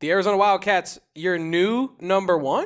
The Arizona Wildcats, your new number one?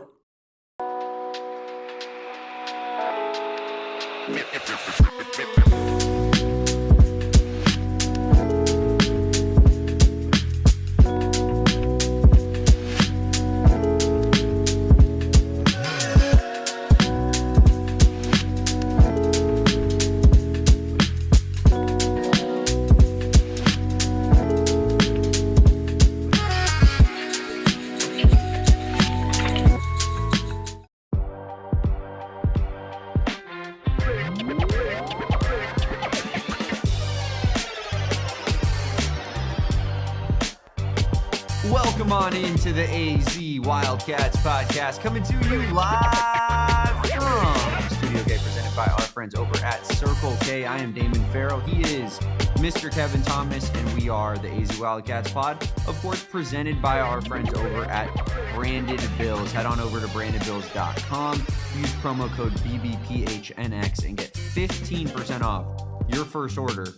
Welcome on into the AZ Wildcats podcast, coming to you live from Studio K, presented by our friends over at Circle K. I am Damon Fairall. He is Mr. Kevin Thomas, and we are the AZ Wildcats pod, of course, presented by our friends over at Branded Bills. Head on over to brandedbills.com, use promo code BBPHNX, and get 15% off your first order.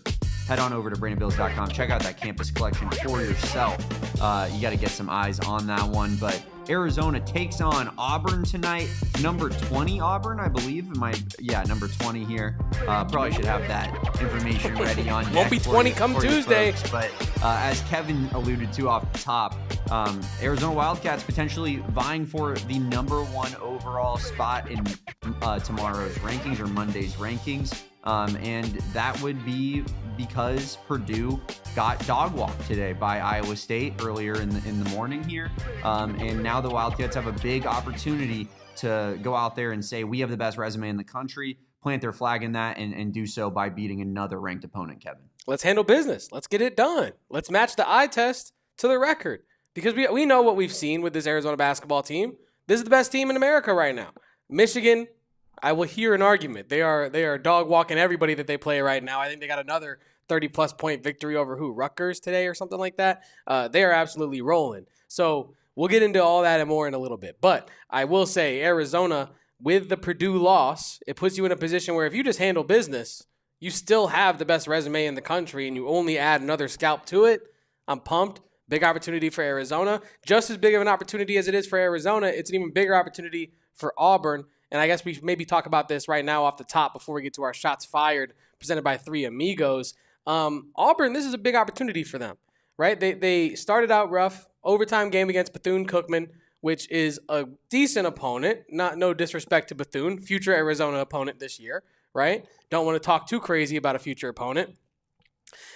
Head on over to brandedbills.com. Check out that campus collection for yourself. You got to get some eyes on that one. But Arizona takes on Auburn tonight. Number 20 Auburn, I believe. Number 20 here. Probably should have that information ready on deck. Won't be 20 come Tuesday. Folks. But as Kevin alluded to off the top, Arizona Wildcats potentially vying for the number one overall spot in tomorrow's rankings or Monday's rankings. And that would be because Purdue got dog walked today by Iowa State earlier in the morning here. And now the Wildcats have a big opportunity to go out there and say, we have the best resume in the country, plant their flag in that, and do so by beating another ranked opponent, Kevin. Let's handle business. Let's get it done. Let's match the eye test to the record. Because we know what we've seen with this Arizona basketball team. This is the best team in America right now. Michigan, I will hear an argument. They are dog walking everybody that they play right now. I think they got another 30-plus point victory over Rutgers today or something like that. They are absolutely rolling. So we'll get into all that and more in a little bit. But I will say Arizona, with the Purdue loss, it puts you in a position where if you just handle business, you still have the best resume in the country and you only add another scalp to it. I'm pumped. Big opportunity for Arizona. Just as big of an opportunity as it is for Arizona, it's an even bigger opportunity for Auburn. And I guess we maybe talk about this right now off the top before we get to our shots fired presented by Three Amigos. Auburn, this is a big opportunity for them, right? They started out rough, overtime game against Bethune-Cookman, which is a decent opponent. No disrespect to Bethune, future Arizona opponent this year, right? Don't want to talk too crazy about a future opponent.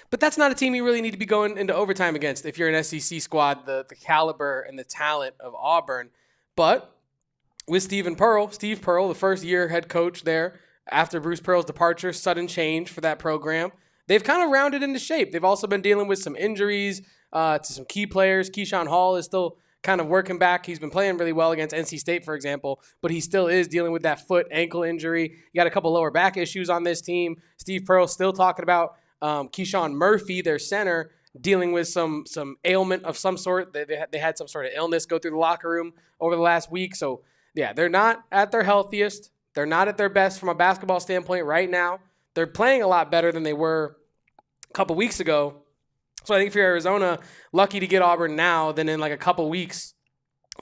But that's not a team you really need to be going into overtime against if you're an SEC squad, the caliber and the talent of Auburn. But with Steve Pearl, the first-year head coach there, after Bruce Pearl's departure, sudden change for that program, they've kind of rounded into shape. They've also been dealing with some injuries to some key players. Keyshawn Hall is still kind of working back. He's been playing really well against NC State, for example, but he still is dealing with that foot ankle injury. You got a couple lower back issues on this team. Steve Pearl still talking about Keyshawn Murphy, their center, dealing with some ailment of some sort. They had some sort of illness go through the locker room over the last week. So, yeah, they're not at their healthiest. They're not at their best from a basketball standpoint right now. They're playing a lot better than they were a couple weeks ago. So I think for Arizona, lucky to get Auburn now than in like a couple weeks,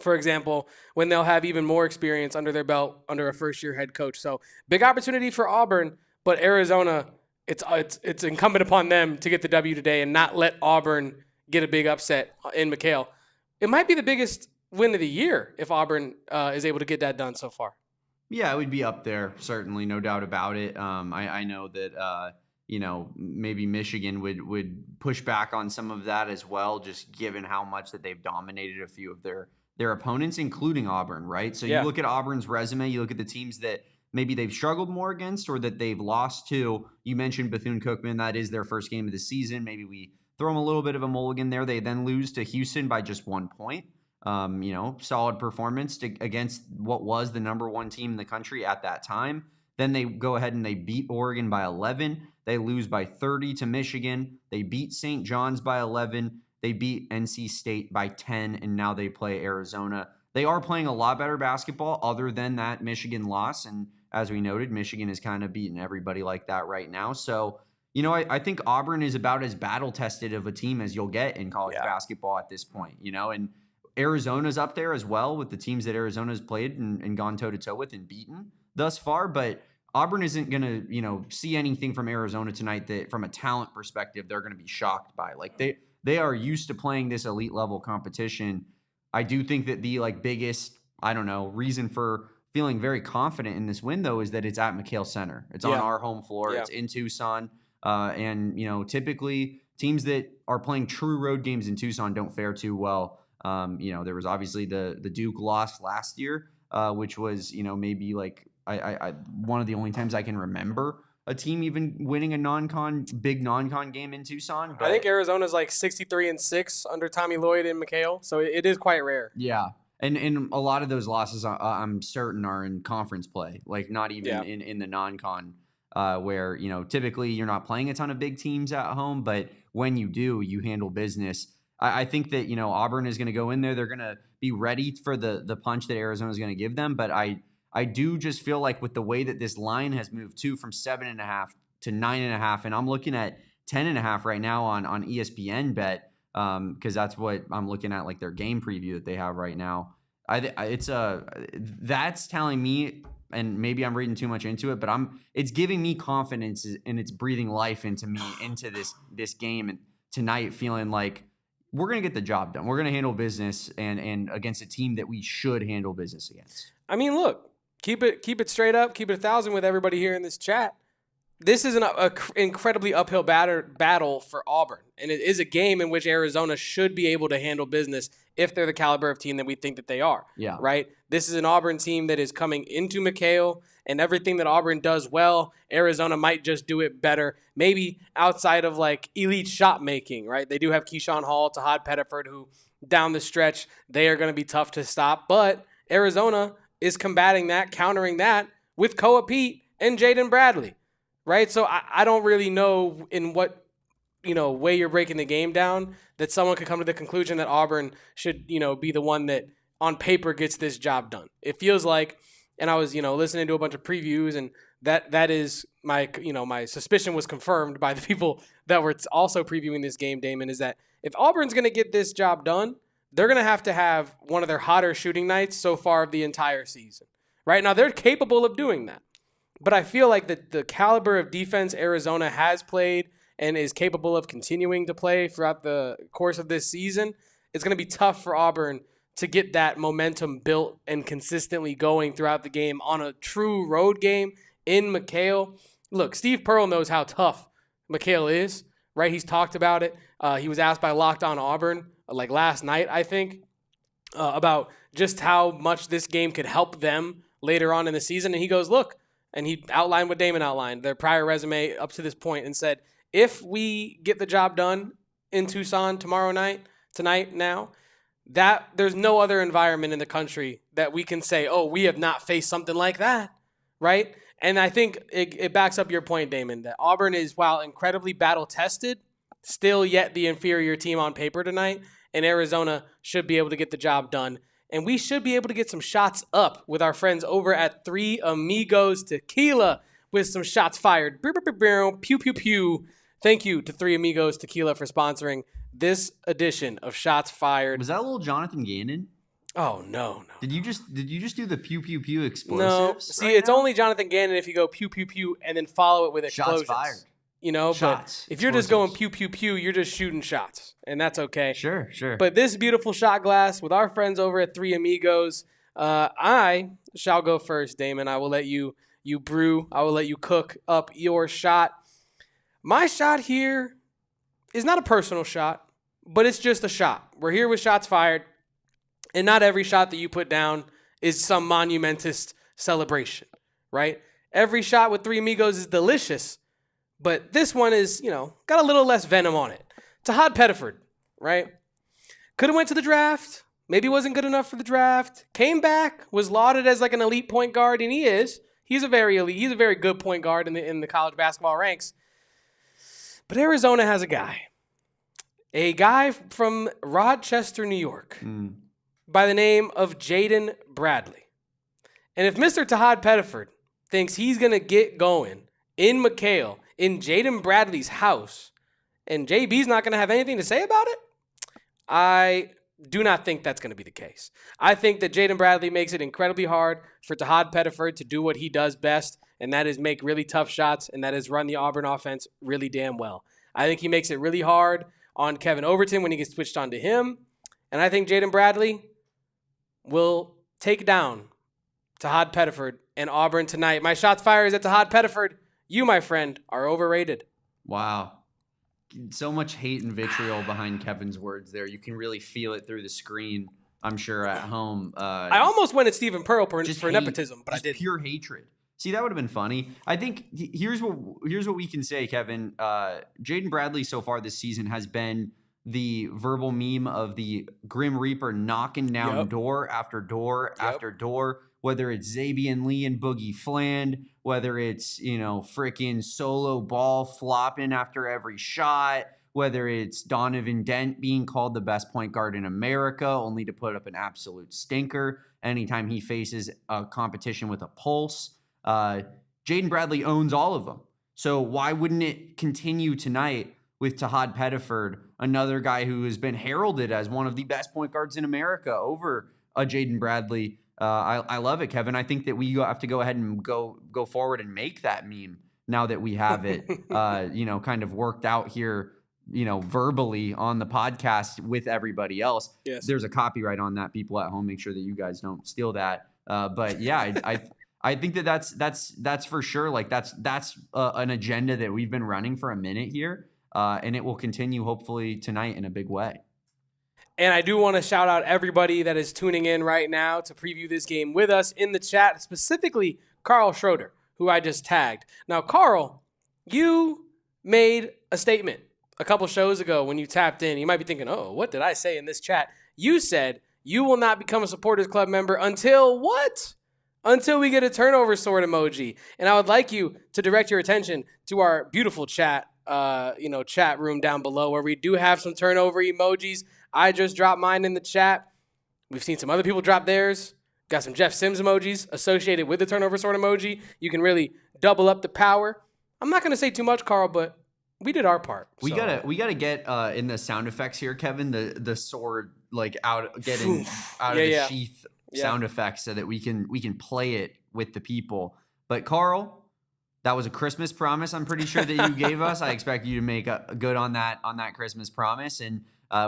for example, when they'll have even more experience under their belt under a first-year head coach. So big opportunity for Auburn, but Arizona, it's incumbent upon them to get the W today and not let Auburn get a big upset in McKale. It might be the biggest win of the year if Auburn is able to get that done so far. Yeah, it would be up there, certainly, no doubt about it. I know that, maybe Michigan would push back on some of that as well, just given how much that they've dominated a few of their opponents, including Auburn, right? So you look at Auburn's resume, you look at the teams that maybe they've struggled more against or that they've lost to. You mentioned Bethune-Cookman. That is their first game of the season. Maybe we throw them a little bit of a mulligan there. They then lose to Houston by just 1 point. Solid performance against what was the number one team in the country at that time. Then they go ahead and they beat Oregon by 11. They lose by 30 to Michigan. They beat St. John's by 11. They beat NC State by 10, and now they play Arizona. They are playing a lot better basketball other than that Michigan loss, and as we noted, Michigan is kind of beating everybody like that right now. So, I think Auburn is about as battle-tested of a team as you'll get in college basketball at this point, and Arizona's up there as well with the teams that Arizona's played and gone toe-to-toe with and beaten thus far. But Auburn isn't going to, see anything from Arizona tonight that from a talent perspective, they're going to be shocked by. Like they are used to playing this elite level competition. I do think that the biggest, reason for feeling very confident in this win though, is that it's at McKale Center. It's on our home floor. Yeah. It's in Tucson. And typically teams that are playing true road games in Tucson don't fare too well. There was obviously the Duke loss last year, which was, maybe I one of the only times I can remember a team even winning a big non-con game in Tucson. But I think Arizona's 63-6 under Tommy Lloyd and McKale, so it is quite rare. Yeah, and a lot of those losses I'm certain are in conference play, not even in the non-con, where typically you're not playing a ton of big teams at home, but when you do, you handle business. I think that Auburn is going to go in there. They're going to be ready for the punch that Arizona is going to give them, but I do just feel like with the way that this line has moved from 7.5 to 9.5, and I'm looking at 10.5 right now on ESPN Bet, because that's what I'm looking at, their game preview that they have right now. That's telling me, and maybe I'm reading too much into it, but it's giving me confidence and it's breathing life into me into this game and tonight, feeling like we're going to get the job done. We're going to handle business and against a team that we should handle business against. I mean, look. Keep it straight up. Keep it 1,000 with everybody here in this chat. This is an incredibly uphill battle for Auburn, and it is a game in which Arizona should be able to handle business if they're the caliber of team that we think that they are. Yeah. Right? This is an Auburn team that is coming into McKale, and everything that Auburn does well, Arizona might just do it better, maybe outside of elite shot making, right? They do have Keyshawn Hall, Tahaad, Pettiford, who down the stretch, they are going to be tough to stop, but Arizona is combating that, countering that with Peat and Jaden Bradley, right? So I don't really know in what, way you're breaking the game down that someone could come to the conclusion that Auburn should, be the one that on paper gets this job done. It feels like, and I was, listening to a bunch of previews, and that is my, my suspicion was confirmed by the people that were also previewing this game, Damon, is that if Auburn's going to get this job done, they're going to have one of their hotter shooting nights so far of the entire season. Right now, they're capable of doing that. But I feel like the caliber of defense Arizona has played and is capable of continuing to play throughout the course of this season, it's going to be tough for Auburn to get that momentum built and consistently going throughout the game on a true road game in McKale. Look, Steve Pearl knows how tough McKale is, right? He's talked about it. He was asked by Locked On Auburn last night, I think, about just how much this game could help them later on in the season. And he goes, look, and he outlined what Damon outlined, their prior resume up to this point, and said, if we get the job done in Tucson tonight, that there's no other environment in the country that we can say, oh, we have not faced something like that, right? And I think it backs up your point, Damon, that Auburn is, while incredibly battle-tested, still yet the inferior team on paper tonight, and Arizona should be able to get the job done. And we should be able to get some shots up with our friends over at Three Amigos Tequila with some shots fired. Pew, pew, pew. Thank you to Three Amigos Tequila for sponsoring this edition of Shots Fired. Was that a little Jonathan Gannon? Oh, no. Did you just do the pew, pew, pew explosives? No. See, it's only Jonathan Gannon if you go pew, pew, pew, and then follow it with explosions. Shots fired. But if you're just going pew, pew, pew, you're just shooting shots, and that's okay. Sure. But this beautiful shot glass with our friends over at Three Amigos, I shall go first, Damon. I will let you brew. I will let you cook up your shot. My shot here is not a personal shot, but it's just a shot. We're here with Shots Fired, and not every shot that you put down is some monumentous celebration, right? Every shot with Three Amigos is delicious. But this one is, got a little less venom on it. Tahaad Pettiford, right? Could have went to the draft. Maybe wasn't good enough for the draft. Came back, was lauded as an elite point guard, and he is. He's a very elite. He's a very good point guard in the college basketball ranks. But Arizona has a guy from Rochester, New York, by the name of Jaden Bradley. And if Mr. Tahaad Pettiford thinks he's going to get going in McKale, in Jaden Bradley's house, and JB's not going to have anything to say about it, I do not think that's going to be the case. I think that Jaden Bradley makes it incredibly hard for Tahaad Pettiford to do what he does best, and that is make really tough shots, and that is run the Auburn offense really damn well. I think he makes it really hard on Kevin Overton when he gets switched on to him, and I think Jaden Bradley will take down Tahaad Pettiford and Auburn tonight. My shots fired is at Tahaad Pettiford. You, my friend, are overrated. Wow. So much hate and vitriol behind Kevin's words there. You can really feel it through the screen, I'm sure, at home. I almost went at Stephen Pearl for nepotism, but I didn't. Pure hatred. See, that would have been funny. I think here's what we can say, Kevin. Jaden Bradley so far this season has been the verbal meme of the Grim Reaper knocking down door after door after door, whether it's Zabian Lee and Boogie Fland, whether it's, freaking solo ball flopping after every shot, whether it's Donovan Dent being called the best point guard in America, only to put up an absolute stinker anytime he faces a competition with a pulse. Jaden Bradley owns all of them. So why wouldn't it continue tonight with Tahaad Pettiford, another guy who has been heralded as one of the best point guards in America over Jaden Bradley? I love it, Kevin. I think that we have to go ahead and go forward and make that meme now that we have it, kind of worked out here, verbally on the podcast with everybody else. Yes. There's a copyright on that. People at home, make sure that you guys don't steal that. But yeah, I think that's for sure. Like that's an agenda that we've been running for a minute here, and it will continue hopefully tonight in a big way. And I do want to shout out everybody that is tuning in right now to preview this game with us in the chat, specifically Carl Schroeder, who I just tagged. Now, Carl, you made a statement a couple shows ago when you tapped in. You might be thinking, oh, what did I say in this chat? You said you will not become a Supporters Club member until what? Until we get a turnover sword emoji. And I would like you to direct your attention to our beautiful chat room down below where we do have some turnover emojis. I just dropped mine in the chat. We've seen some other people drop theirs. Got some Jeff Sims emojis associated with the turnover sword emoji. You can really double up the power. I'm not going to say too much, Carl, but we did our part. We gotta get in the sound effects here, Kevin. The sword out of the sheath sound effects so that we can play it with the people. But Carl, that was a Christmas promise. I'm pretty sure that you gave us. I expect you to make a good on that Christmas promise. And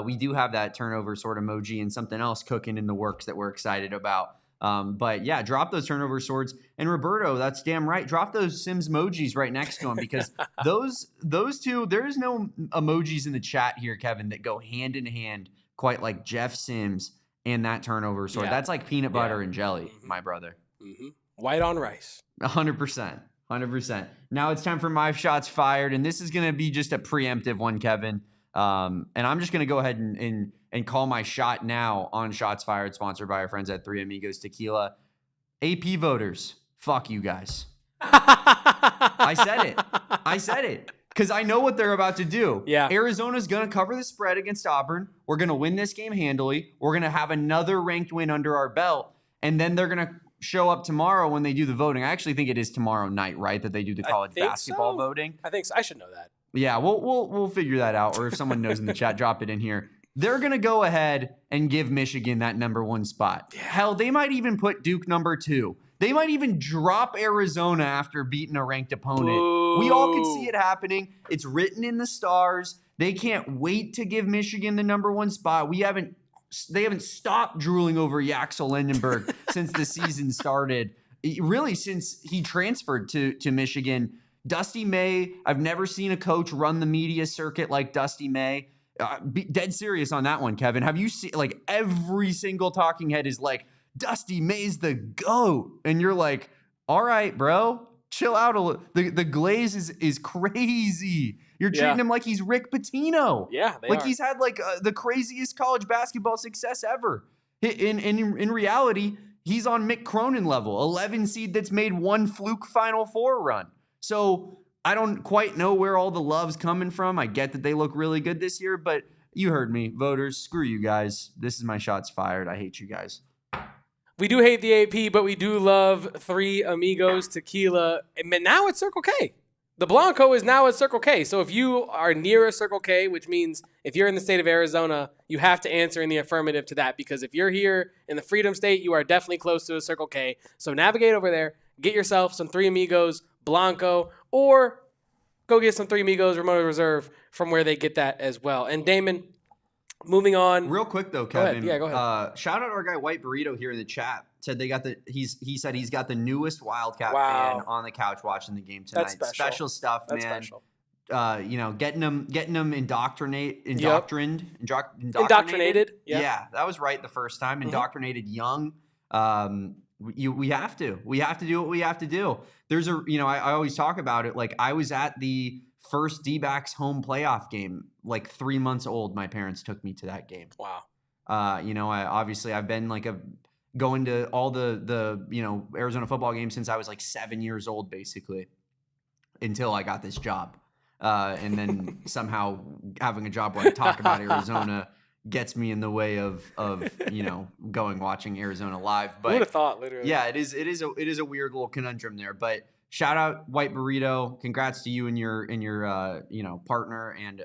we do have that turnover sword emoji and something else cooking in the works that we're excited about. But yeah, drop those turnover swords. And Roberto, that's damn right. Drop those Sims emojis right next to them because those two, there's no emojis in the chat here, Kevin, that go hand in hand quite like Jeff Sims and that turnover sword. That's like peanut butter and jelly, my brother. Mm-hmm. White on rice. 100%. 100%. Now it's time for my shots fired. And this is going to be just a preemptive one, Kevin. And I'm just going to go ahead and call my shot now on Shots Fired, sponsored by our friends at Three Amigos Tequila. AP voters, fuck you guys. I said it. Because I know what they're about to do. Yeah. Arizona's going to cover the spread against Auburn. We're going to win this game handily. We're going to have another ranked win under our belt. And then they're going to show up tomorrow when they do the voting. I actually think it is tomorrow night, right, that they do the college basketball voting. I think so. I should know that. Yeah, we'll figure that out. Or if someone knows in the chat, drop it in here. They're going to go ahead and give Michigan that number 1 spot. Yeah. Hell, they might even put Duke number 2. They might even drop Arizona after beating a ranked opponent. Boo. We all could see it happening. It's written in the stars. They can't wait to give Michigan the number 1 spot. They haven't stopped drooling over Yaxel Lindenberg since the season started. Really, since he transferred to Michigan. Dusty May, I've never seen a coach run the media circuit like Dusty May. Be dead serious on that one, Kevin. Have you seen, every single talking head is like, Dusty May's the GOAT. And you're like, all right, bro, chill out a little. The glaze is crazy. You're treating him like he's Rick Pitino. Yeah, he's had the craziest college basketball success ever. In reality, he's on Mick Cronin level, 11 seed that's made one fluke Final Four run. So I don't quite know where all the love's coming from. I get that they look really good this year, but you heard me, voters. Screw you guys. This is my shots fired. I hate you guys. We do hate the AP, but we do love Three Amigos Tequila. And now it's Circle K. The Blanco is now at Circle K. So if you are near a Circle K, which means if you're in the state of Arizona, you have to answer in the affirmative to that, because if you're here in the Freedom State, you are definitely close to a Circle K. So navigate over there, get yourself some Three Amigos Blanco, or go get some Three Amigos Remote Reserve from where they get that as well. And Damon, moving on. Real quick though, Kevin. Go ahead. Shout out our guy White Burrito here in the chat. Said he said he's got the newest Wildcat Wow. fan on the couch watching the game tonight. That's special. Stuff, That's man. special. Getting them indoctrinated. Yep. Indoctrinated. Yep. Yeah, that was right the first time. Indoctrinated young. We have to do what we have to do. There's I always talk about it. Like, I was at the first D-backs home playoff game, like 3 months old. My parents took me to that game. Wow. I've been like going to all the Arizona football games since I was like 7 years old, basically, until I got this job. And then somehow having a job where I talk about Arizona gets me in the way of watching Arizona live. But Who would have thought, literally? yeah, it is a weird little conundrum there. But shout out White Burrito. Congrats to you and your partner, and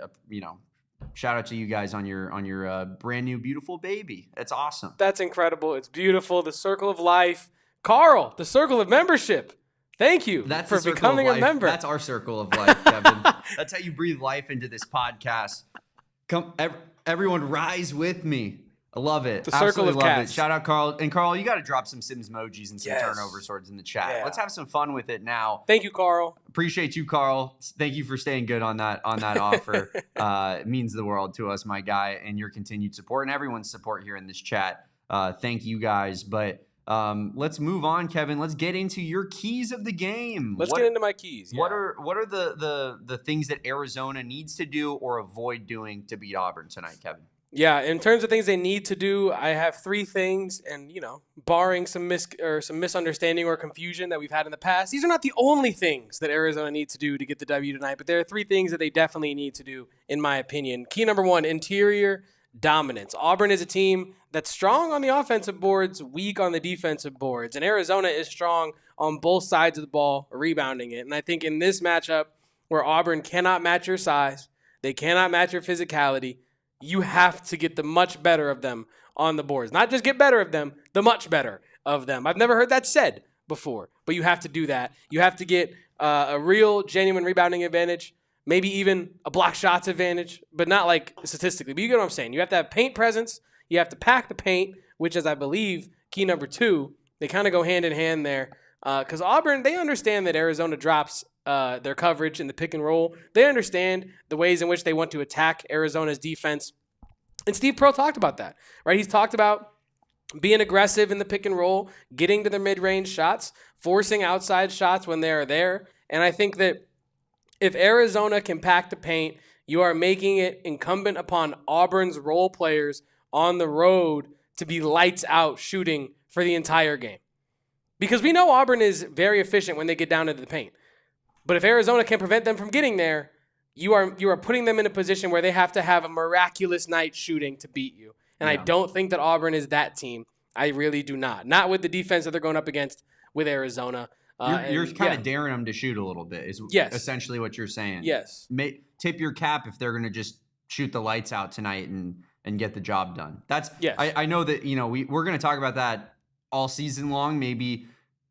shout out to you guys on your brand new beautiful baby. That's awesome. That's incredible. It's beautiful. The circle of life. Carl, the circle of membership. Thank you for becoming a member. That's our circle of life, Kevin. That's how you breathe life into this podcast. Come, everyone, rise with me. I love it. The circle of cats. Shout out Carl. And Carl, you got to drop some Sims emojis and some Yes. turnover swords in the chat. Yeah. Let's have some fun with it now. Thank you, Carl. Appreciate you, Carl. Thank you for staying good on that offer. It means the world to us, my guy, and your continued support and everyone's support here in this chat. Thank you guys. But let's move on, Kevin. Let's get into your keys of the game. Let's get into my keys. What are the things that Arizona needs to do or avoid doing to beat Auburn tonight, Kevin? Yeah, in terms of things they need to do, I have 3 things, and barring some misunderstanding or confusion that we've had in the past, these are not the only things that Arizona needs to do to get the W tonight, but there are 3 things that they definitely need to do, in my opinion. Key number 1, interior dominance. Auburn is a team that's strong on the offensive boards, weak on the defensive boards, and Arizona is strong on both sides of the ball, rebounding it. And I think in this matchup, where Auburn cannot match your size, they cannot match your physicality, you have to get the much better of them on the boards. Not just get better of them, the much better of them. I've never heard that said before, but you have to do that. You have to get a real, genuine rebounding advantage, maybe even a block shots advantage, but not like statistically. But you get what I'm saying. You have to have paint presence. You have to pack the paint, which is, I believe, key number 2. They kind of go hand in hand there. Because Auburn, they understand that Arizona drops their coverage in the pick and roll. They understand the ways in which they want to attack Arizona's defense. And Steve Pearl talked about that, right? He's talked about being aggressive in the pick and roll, getting to their mid-range shots, forcing outside shots when they are there. And I think that if Arizona can pack the paint, you are making it incumbent upon Auburn's role players on the road to be lights out shooting for the entire game. Because we know Auburn is very efficient when they get down into the paint. But if Arizona can prevent them from getting there, you are putting them in a position where they have to have a miraculous night shooting to beat you. And I don't think that Auburn is that team. I really do not. Not with the defense that they're going up against with Arizona. You're kind of daring them to shoot a little bit is essentially what you're saying. Yes. Tip your cap if they're going to just shoot the lights out tonight and get the job done. That's I know that we're going to talk about that all season long, maybe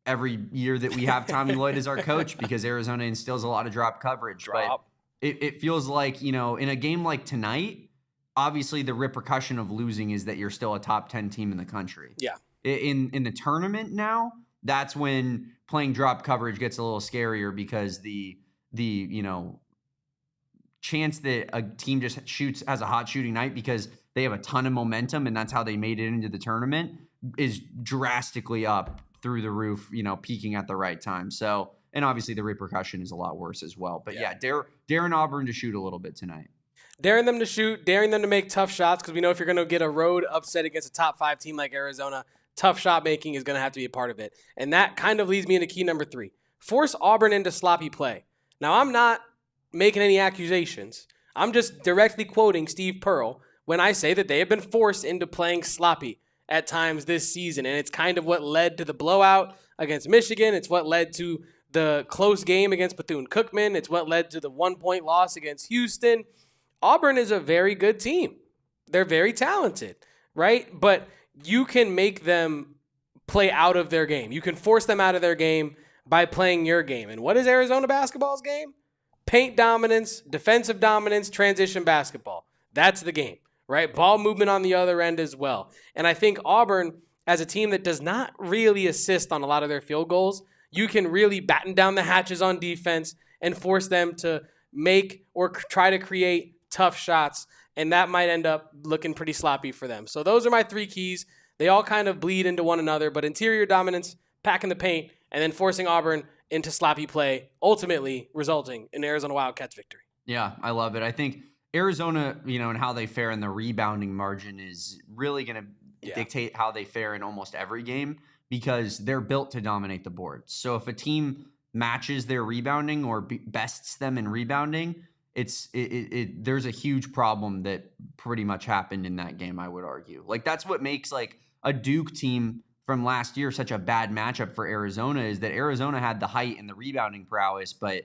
every year that we have Tommy Lloyd as our coach, because Arizona instills a lot of drop coverage. But it feels like, in a game like tonight, obviously the repercussion of losing is that you're still a top 10 team in the country. Yeah. In the tournament now, that's when playing drop coverage gets a little scarier, because the chance that a team just has a hot shooting night because they have a ton of momentum and that's how they made it into the tournament is drastically up through the roof, peaking at the right time. So, and obviously the repercussion is a lot worse as well. But daring Auburn to shoot a little bit tonight. Daring them to shoot, daring them to make tough shots, because we know if you're going to get a road upset against a top 5 team like Arizona, tough shot making is going to have to be a part of it. And that kind of leads me into key number 3. Force Auburn into sloppy play. Now, I'm not making any accusations. I'm just directly quoting Steve Pearl when I say that they have been forced into playing sloppy at times this season. And it's kind of what led to the blowout against Michigan. It's what led to the close game against Bethune-Cookman. It's what led to the 1-point loss against Houston. Auburn is a very good team. They're very talented, right? But you can make them play out of their game. You can force them out of their game by playing your game. And what is Arizona basketball's game? Paint dominance, defensive dominance, transition basketball. That's the game, right? Ball movement on the other end as well. And I think Auburn, as a team that does not really assist on a lot of their field goals, you can really batten down the hatches on defense and force them to make or try to create tough shots. And that might end up looking pretty sloppy for them. So those are my 3 keys. They all kind of bleed into one another, but interior dominance, packing the paint, and then forcing Auburn into sloppy play, ultimately resulting in Arizona Wildcats victory. Yeah, I love it. I think Arizona, and how they fare in the rebounding margin is really going to dictate how they fare in almost every game because they're built to dominate the board. So if a team matches their rebounding or bests them in rebounding, there's a huge problem that pretty much happened in that game, I would argue. Like, that's what makes like a Duke team from last year such a bad matchup for Arizona, is that Arizona had the height and the rebounding prowess, but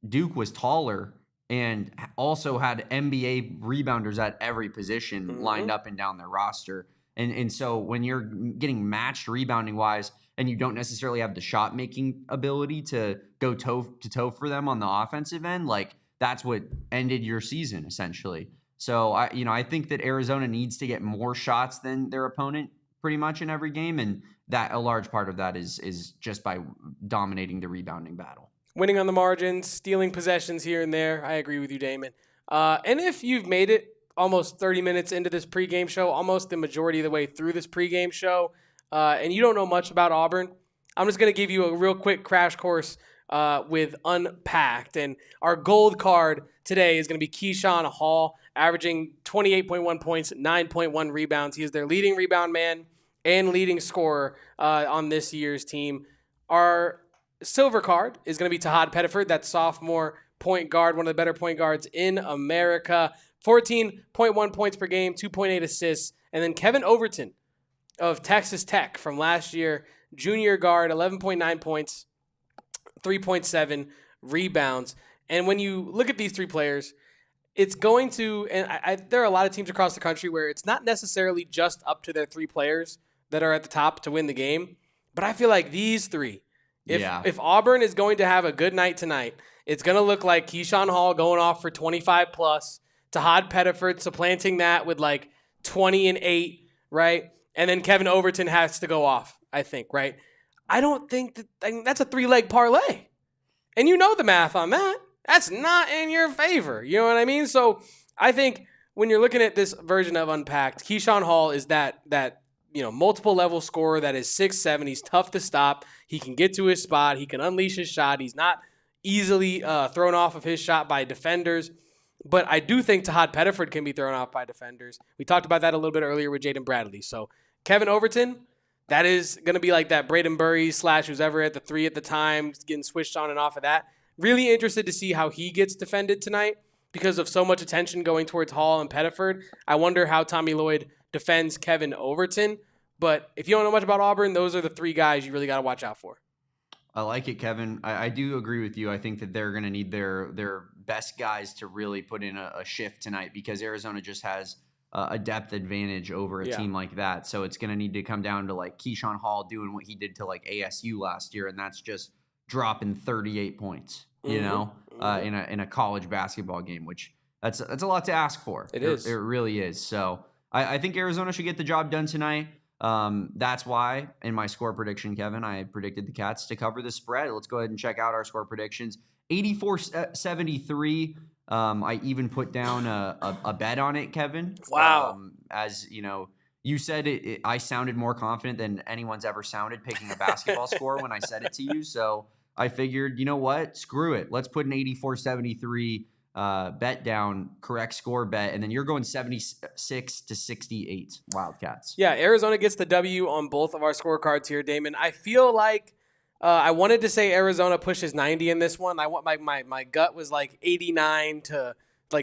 Duke was taller and also had NBA rebounders at every position lined up and down their roster. And so when you're getting matched rebounding wise and you don't necessarily have the shot making ability to go toe to toe for them on the offensive end, like, that's what ended your season essentially. So I think that Arizona needs to get more shots than their opponent pretty much in every game, and that a large part of that is just by dominating the rebounding battle. Winning on the margins, stealing possessions here and there. I agree with you, Damon. And if you've made it almost 30 minutes into this pregame show, almost the majority of the way through this pregame show, and you don't know much about Auburn, I'm just going to give you a real quick crash course with Unpacked. And our gold card today is going to be Keyshawn Hall, averaging 28.1 points, 9.1 rebounds. He is their leading rebound man and leading scorer on this year's team. Our silver card is going to be Tahaad Pettiford, that sophomore point guard, one of the better point guards in America. 14.1 points per game, 2.8 assists. And then Kevin Overton of Texas Tech from last year, junior guard, 11.9 points, 3.7 rebounds. And when you look at these 3 players, it's going to, and there are a lot of teams across the country where it's not necessarily just up to their 3 players that are at the top to win the game. But I feel like these 3, if Auburn is going to have a good night tonight, it's going to look like Keyshawn Hall going off for 25 plus, Tahaad Pettiford supplanting that with like 20 and 8, right? And then Kevin Overton has to go off, I think, right? I don't think that's a 3-leg parlay. And you know the math on that. That's not in your favor. You know what I mean? So I think when you're looking at this version of Unpacked, Keyshawn Hall is that multiple level scorer that is 6'7". He's tough to stop. He can get to his spot. He can unleash his shot. He's not easily thrown off of his shot by defenders. But I do think Tahaad Pettiford can be thrown off by defenders. We talked about that a little bit earlier with Jaden Bradley. So Kevin Overton, that is going to be like that Brayden Burries / who's ever at the 3 at the time, getting switched on and off of that. Really interested to see how he gets defended tonight because of so much attention going towards Hall and Pettiford. I wonder how Tommy Lloyd defends Kevin Overton. But if you don't know much about Auburn, those are the 3 guys you really got to watch out for. I like it, Kevin. I do agree with you. I think that they're going to need their best guys to really put in a shift tonight because Arizona just has a depth advantage over a team like that. So it's going to need to come down to like Keyshawn Hall doing what he did to like ASU last year, and that's just dropping 38 points, in a college basketball game, which that's a lot to ask for. It is. It really is. So I think Arizona should get the job done tonight. That's why in my score prediction, Kevin, I predicted the Cats to cover the spread. Let's go ahead and check out our score predictions. 84-73. I even put down a bet on it, Kevin. Wow. As you know, you said I sounded more confident than anyone's ever sounded picking a basketball score when I said it to you. So I figured, you know what? Screw it. Let's put an 84-73 bet down, correct score bet, and then you're going 76-68 Wildcats. Yeah, Arizona gets the W on both of our scorecards here, Damon. I feel like I wanted to say Arizona pushes 90 in this one. I want my gut was like 89 to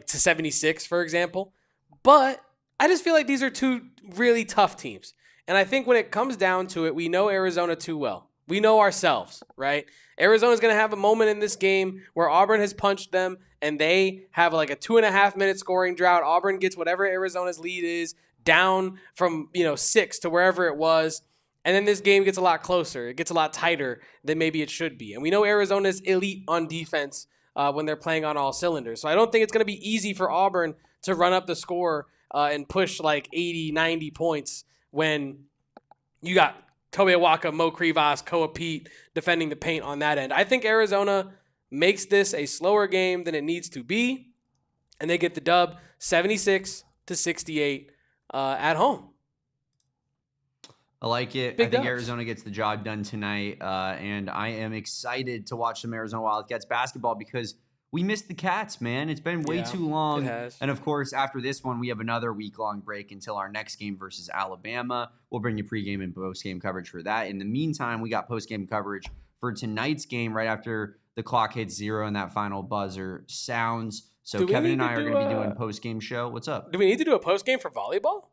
76, for example. But I just feel like these are 2 really tough teams. And I think when it comes down to it, we know Arizona too well. We know ourselves, right? Arizona's going to have a moment in this game where Auburn has punched them and they have like a 2.5-minute scoring drought. Auburn gets whatever Arizona's lead is down from, 6 to wherever it was. And then this game gets a lot closer. It gets a lot tighter than maybe it should be. And we know Arizona's elite on defense when they're playing on all cylinders. So I don't think it's going to be easy for Auburn to run up the score and push like 80, 90 points when you got Kobe Awaka, Mo Krivas, Koa Peat defending the paint on that end. I think Arizona makes this a slower game than it needs to be, and they get the dub 76-68 at home. I like it. Big I think dubs. Arizona gets the job done tonight, and I am excited to watch some Arizona Wildcats basketball because we missed the Cats, man. It's been way too long. It has. And, of course, after this one, we have another week-long break until our next game versus Alabama. We'll bring you pregame and postgame coverage for that. In the meantime, we got postgame coverage for tonight's game right after the clock hits 0 and that final buzzer sounds. So Kevin and I are going to be doing a postgame show. What's up? Do we need to do a postgame for volleyball?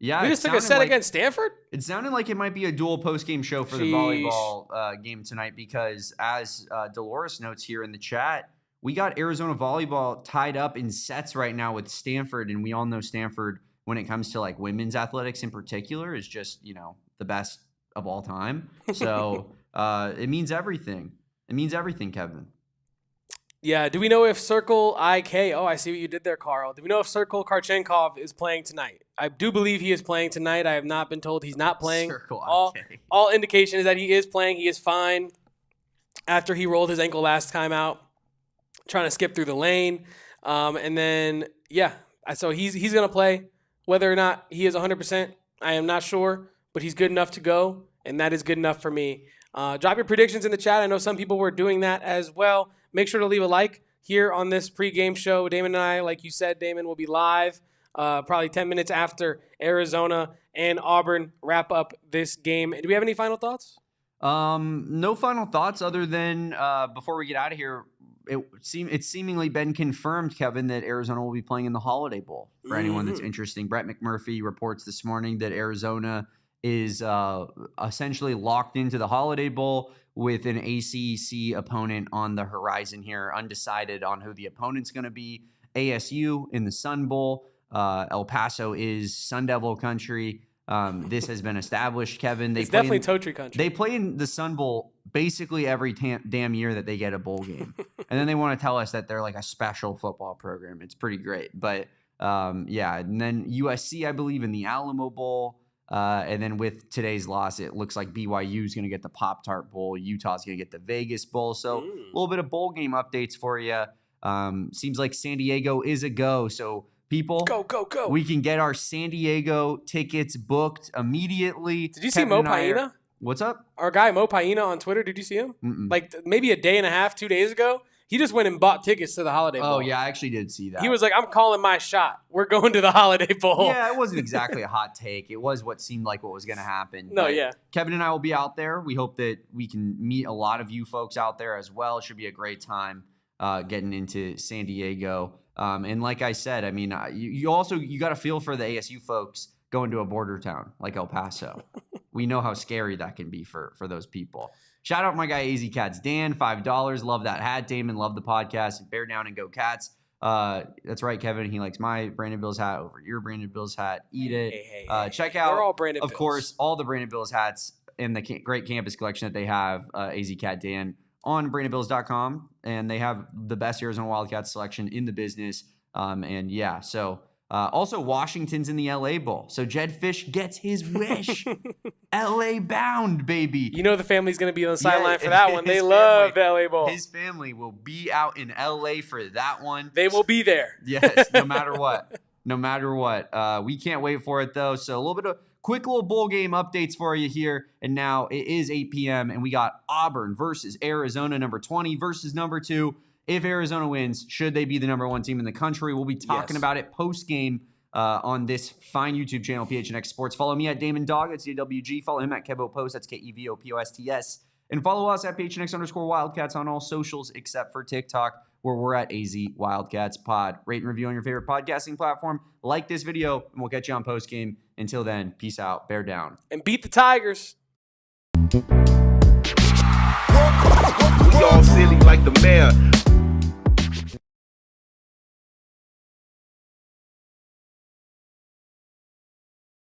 Yeah, We just took a set against Stanford? It sounded like it might be a dual post-game show for the volleyball game tonight because, as Dolores notes here in the chat, we got Arizona volleyball tied up in sets right now with Stanford, and we all know Stanford, when it comes to like women's athletics in particular, is just the best of all time. So it means everything. It means everything, Kevin. Yeah. Do we know if Circle IK? Oh, I see what you did there, Carl. Do we know if Circle Karchenkov is playing tonight? I do believe he is playing tonight. I have not been told he's not playing. Circle IK. All indication is that he is playing. He is fine after he rolled his ankle last time out, trying to skip through the lane. And then, so he's going to play. Whether or not he is 100%, I am not sure, but he's good enough to go, and that is good enough for me. Drop your predictions in the chat. I know some people were doing that as well. Make sure to leave a like here on this pregame show. Damon and I, like you said, Damon, will be live probably 10 minutes after Arizona and Auburn wrap up this game. Do we have any final thoughts? No final thoughts other than before we get out of here, it's seemingly been confirmed, Kevin, that Arizona will be playing in the Holiday Bowl. For anyone that's interested, Brett McMurphy reports this morning that Arizona is essentially locked into the Holiday Bowl with an ACC opponent on the horizon here, undecided on who the opponent's going to be. ASU in the Sun Bowl. El Paso is Sun Devil country. This has been established, Kevin. It's definitely Totri country. They play in the Sun Bowl basically every damn year that they get a bowl game. And then they want to tell us that they're like a special football program. It's pretty great. But, and then USC, I believe, in the Alamo Bowl. And then with today's loss, it looks like BYU is going to get the Pop-Tart Bowl. Utah's going to get the Vegas Bowl. So a little bit of bowl game updates for you. Seems like San Diego is a go. So people, go. We can get our San Diego tickets booked immediately. Did you see Mo Paina? What's up? Our guy Mo Paina on Twitter. Did you see him? Mm-mm. Like maybe a day and a half, 2 days ago. He just went and bought tickets to the Holiday Bowl. Oh, yeah, I actually did see that. He was like, I'm calling my shot. We're going to the Holiday Bowl. Yeah, it wasn't exactly a hot take. It was what seemed like what was going to happen. No, but yeah. Kevin and I will be out there. We hope that we can meet a lot of you folks out there as well. It should be a great time getting into San Diego. And like I said, I mean, you got to feel for the ASU folks going to a border town like El Paso. We know how scary that can be for those people. Shout out my guy AZ Cats Dan, $5. Love that hat. Damon, love the podcast. Bear down and go Cats. That's right, Kevin. He likes my Brandon Bills hat over your Brandon Bills hat. Eat it. Hey. Check out, They're all Brandon of Bills. course, all the Brandon Bills hats in the great campus collection that they have. AZ Cat Dan on BrandonBills.com, and they have the best Arizona Wildcats selection in the business. Also, Washington's in the LA Bowl. So Jed Fish gets his wish. LA bound, baby. You know the family's going to be on the sideline for that one. They love the LA Bowl. His family will be out in LA for that one. They will be there. Yes, no matter what. No matter what. We can't wait for it, though. So a little bit of quick little bowl game updates for you here. And now it is 8 p.m. and we got Auburn versus Arizona, number 20 versus number 2. If Arizona wins, should they be the number 1 team in the country? We'll be talking about it post-game on this fine YouTube channel, PHNX Sports. Follow me at Damon Dog, that's DWG. Follow him at KevoPost, that's KEVOPOSTS. And follow us at PHNX_Wildcats on all socials except for TikTok, where we're at AZ Wildcats Pod. Rate and review on your favorite podcasting platform. Like this video, and we'll catch you on post-game. Until then, peace out, bear down. And beat the Tigers. We all silly like the mayor.